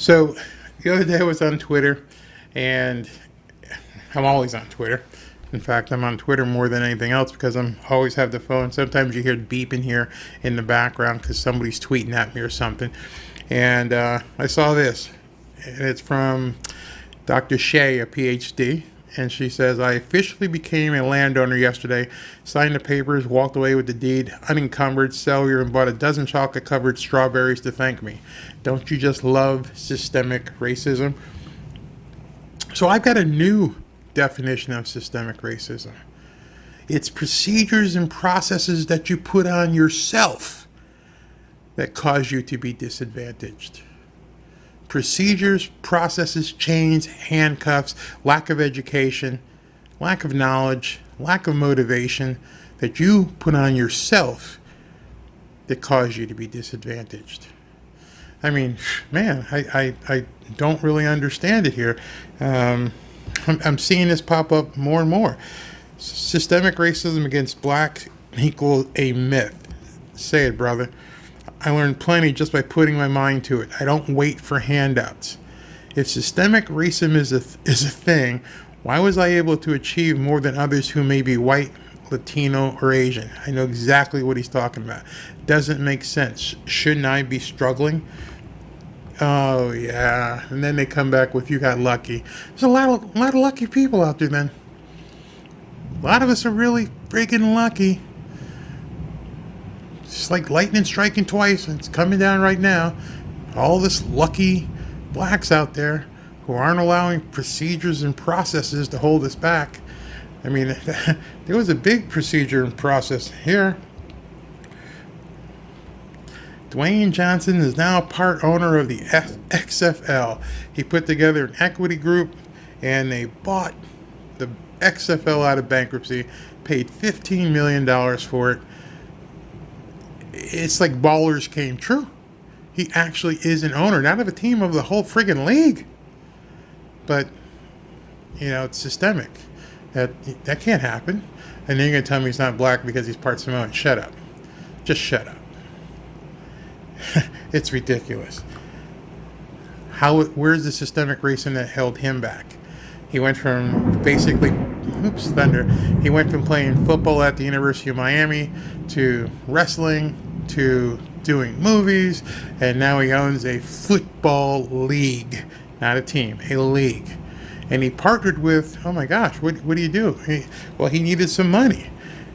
So the other day I was on Twitter, and I'm always on Twitter. In fact, I'm on Twitter more than anything else because I'm always have the phone. Sometimes you hear beeping here in the background because somebody's tweeting at me or something. And I saw this, and it's from Dr. Shea, a PhD. And she says, I officially became a landowner yesterday, signed the papers, walked away with the deed, unencumbered, cellular, and bought a dozen chocolate-covered strawberries to thank me. Don't you just love systemic racism? So I've got a new definition of systemic racism. It's procedures and processes that you put on yourself that cause you to be disadvantaged. Procedures, processes, chains, handcuffs, lack of education, lack of knowledge, lack of motivation that you put on yourself that cause you to be disadvantaged. I mean, man, I don't really understand it here. I'm seeing this pop up more and more. Systemic racism against blacks equals a myth. Say it, brother. I learned plenty just by putting my mind to it. I don't wait for handouts. If systemic racism is a thing, why was I able to achieve more than others who may be white, Latino, or Asian? I know exactly what he's talking about. Doesn't make sense. Shouldn't I be struggling? Oh, yeah. And then they come back with, you got lucky. There's a lot of lucky people out there then. A lot of us are really freaking lucky. It's like lightning striking twice, and it's coming down right now. All this lucky blacks out there who aren't allowing procedures and processes to hold us back. I mean, there was a big procedure and process here. Dwayne Johnson is now part owner of the XFL. He put together an equity group, and they bought the XFL out of bankruptcy, paid $15 million for it. It's like ballers came true. He actually is an owner, not of a team, of the whole friggin' league. But, it's systemic. That can't happen. And then you're going to tell me he's not black because he's part Samoan. Shut up. Just shut up. It's ridiculous. Where's the systemic racism that held him back? He went from basically, He went from playing football at the University of Miami to wrestling to doing movies, and now he owns a football league, not a team, a league. And he partnered with, oh my gosh, what do you do? He needed some money.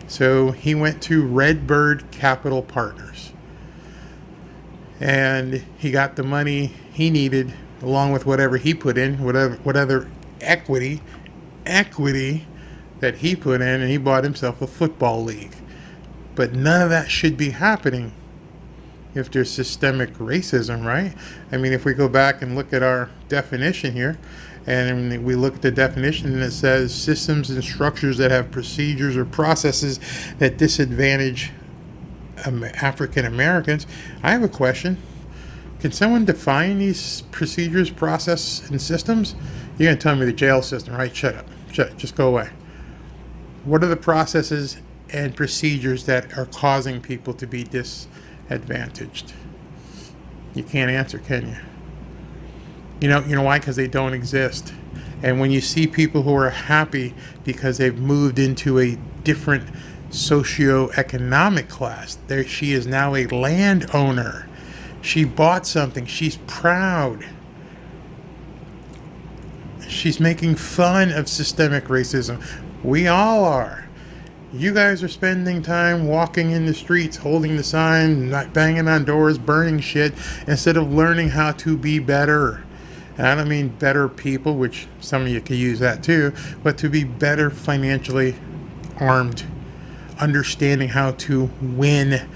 So he went to Redbird Capital Partners. And he got the money he needed along with whatever he put in, whatever equity that he put in, and he bought himself a football league. But none of that should be happening if there's systemic racism, right? I mean, if we go back and look at our definition here, and we look at the definition and it says systems and structures that have procedures or processes that disadvantage African Americans. I have a question. Can someone define these procedures, process, and systems? You're going to tell me the jail system, right? Shut up. Just go away. What are the processes and procedures that are causing people to be disadvantaged? You can't answer, can you? You know why? Because they don't exist. And when you see people who are happy because they've moved into a different socioeconomic class, she is now a landowner. She bought something. She's proud. She's making fun of systemic racism. We all are. You guys are spending time walking in the streets, holding the sign, not banging on doors, burning shit, instead of learning how to be better. And I don't mean better people, which some of you could use that too, but to be better financially armed, understanding how to win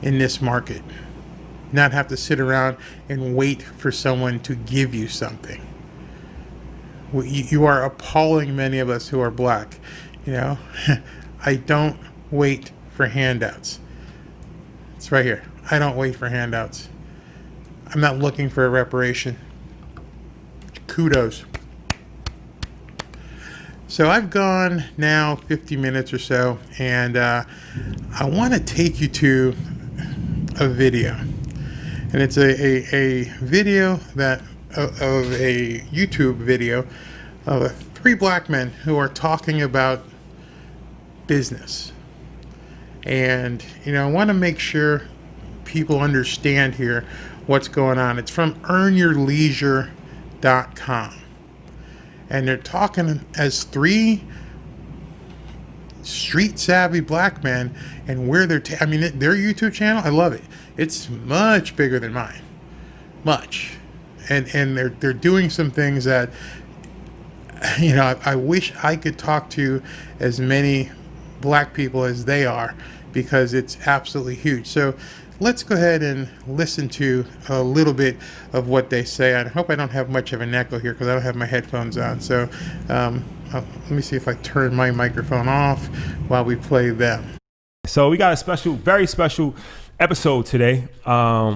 in this market. Not have to sit around and wait for someone to give you something. You are appalling, many of us who are black. I don't wait for handouts. It's right here. I don't wait for handouts. I'm not looking for a reparation. Kudos. So I've gone now 50 minutes or so, and I want to take you to a video. and it's a video that of a YouTube video of 3 black men who are talking about business. And I want to make sure people understand here what's going on. It's from earnyourleisure.com, and they're talking as 3 street savvy black men, and where they're their YouTube channel, I love it. It's much bigger than mine, much, and they're doing some things that I wish I could talk to as many black people as they are, because it's absolutely huge. So let's go ahead and listen to a little bit of what they say. I hope I don't have much of an echo here because I don't have my headphones on. So let me see if I turn my microphone off while we play them. So we got a special, very special episode today.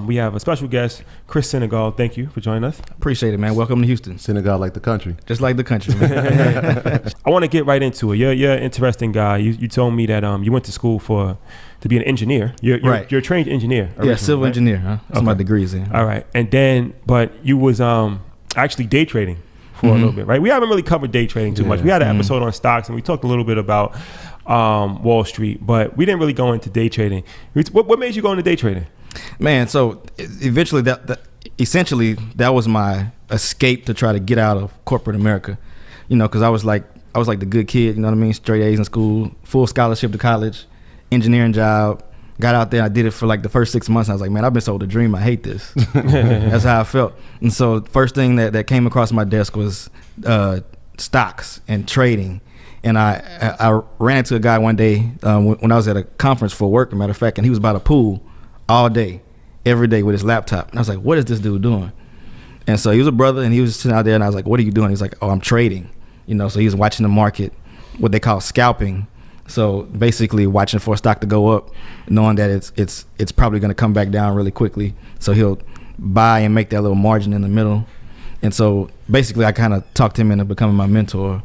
We have a special guest, Chris Senegal. Thank you for joining us. Appreciate it, man. Welcome to Houston. Senegal like the country. Just like the country, man. I want to get right into it. You're an interesting guy. You told me that you went to school to be an engineer. You're a trained engineer. Yeah, civil engineer. Huh? That's my degrees in. All right. And then, but you was actually day trading for a little bit, right? We haven't really covered day trading too much. We had an episode on stocks, and we talked a little bit about Wall Street, but we didn't really go into day trading. What made you go into day trading? Man, so eventually essentially that was my escape to try to get out of corporate America, because I was like the good kid, straight A's in school, full scholarship to college, engineering job, got out there. I did it for like the first 6 months. I was like, man, I've been sold a dream. I hate this. That's how I felt. And so the first thing that came across my desk was stocks and trading. And I ran into a guy one day when I was at a conference for work, as a matter of fact, and he was by the pool all day, every day with his laptop. And I was like, what is this dude doing? And so he was a brother, and he was sitting out there, and I was like, what are you doing? He's like, oh, I'm trading. So he was watching the market, what they call scalping. So basically watching for a stock to go up, knowing that it's probably going to come back down really quickly. So he'll buy and make that little margin in the middle. And so basically I kind of talked him into becoming my mentor.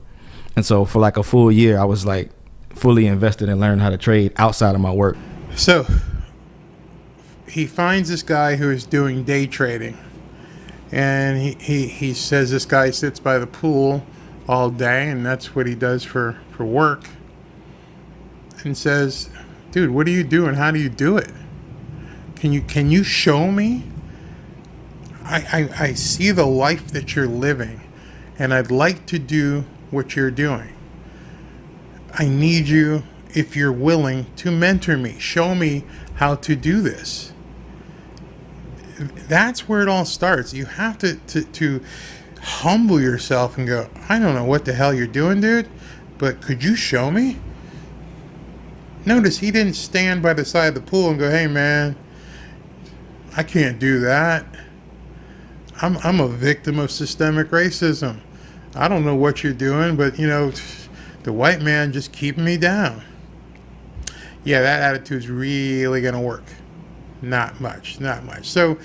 And so for like a full year, I was like fully invested in learning how to trade outside of my work. So he finds this guy who is doing day trading, and he says this guy sits by the pool all day, and that's what he does for work, and says, dude, what are you doing? How do you do it? Can you show me? I see the life that you're living, and I'd like to do what you're doing. I need you, if you're willing, to mentor me. Show me how to do this. That's where it all starts. You have to humble yourself and go, I don't know what the hell you're doing, dude, but could you show me? Notice he didn't stand by the side of the pool and go, hey man, I can't do that. I'm a victim of systemic racism. I don't know what you're doing, but the white man just keeping me down. Yeah, that attitude's really gonna work. Not much. So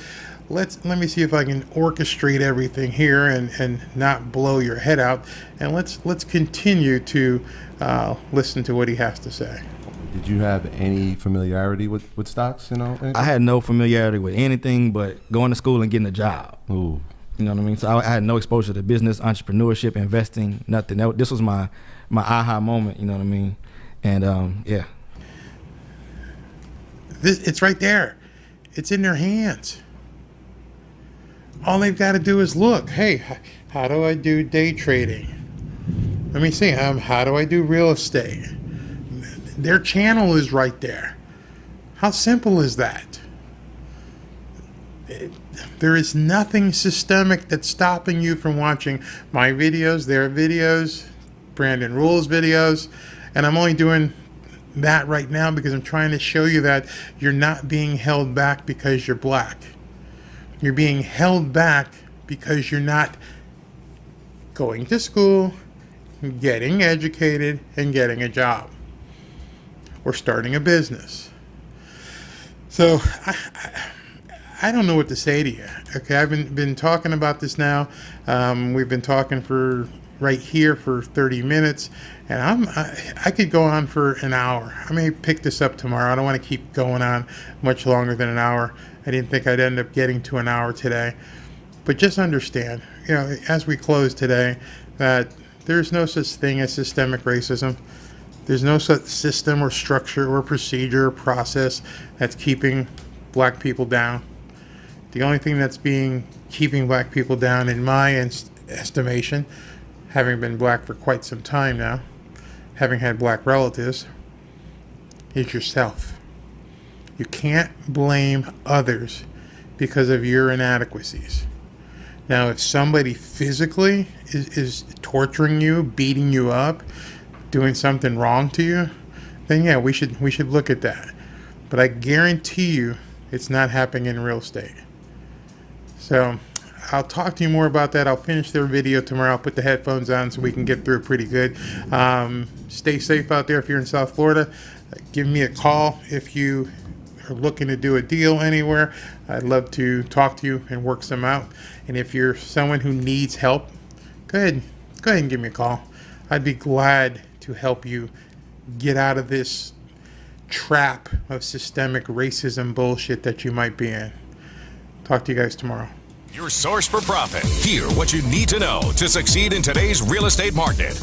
let me see if I can orchestrate everything here and not blow your head out. And let's continue to listen to what he has to say. Did you have any familiarity with stocks? I had no familiarity with anything but going to school and getting a job. Ooh. You know what I mean? So I had no exposure to business, entrepreneurship, investing, nothing. This was my aha moment, you know what I mean? And yeah. It's right there. It's in their hands. All they've got to do is look. Hey, how do I do day trading? Let me see. How do I do real estate? Their channel is right there. How simple is that? There is nothing systemic that's stopping you from watching my videos, their videos, Brandon Rule's videos, and I'm only doing that right now because I'm trying to show you that you're not being held back because you're black. You're being held back because you're not going to school, getting educated, and getting a job, or starting a business. So I don't know what to say to you. Okay, I've been talking about this now. We've been talking for right here for 30 minutes, and I could go on for an hour. I may pick this up tomorrow. I don't want to keep going on much longer than an hour. I didn't think I'd end up getting to an hour today. But just understand, as we close today, that there's no such thing as systemic racism. There's no such system or structure or procedure or process that's keeping black people down. The only thing that's keeping black people down, in my estimation, having been black for quite some time now, having had black relatives, is yourself. You can't blame others because of your inadequacies. Now, if somebody physically is torturing you, beating you up, doing something wrong to you, then yeah, we should look at that. But I guarantee you it's not happening in real estate. So I'll talk to you more about that. I'll finish their video tomorrow. I'll put the headphones on so we can get through it pretty good. Stay safe out there if you're in South Florida. Give me a call if you are looking to do a deal anywhere. I'd love to talk to you and work some out. And if you're someone who needs help, go ahead and give me a call. I'd be glad to help you get out of this trap of systemic racism bullshit that you might be in. Talk to you guys tomorrow. Your source for profit. Hear what you need to know to succeed in today's real estate market.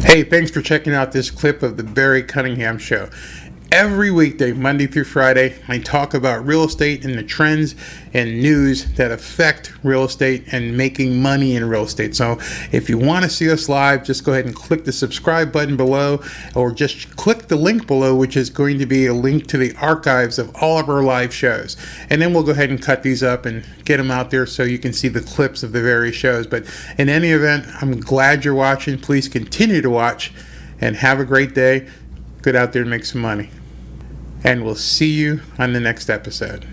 Hey, thanks for checking out this clip of the Barry Cunningham Show. Every weekday, Monday through Friday, I talk about real estate and the trends and news that affect real estate and making money in real estate. So if you want to see us live, just go ahead and click the subscribe button below, or just click the link below, which is going to be a link to the archives of all of our live shows. And then we'll go ahead and cut these up and get them out there so you can see the clips of the various shows. But in any event, I'm glad you're watching. Please continue to watch and have a great day. Get out there and make some money. And we'll see you on the next episode.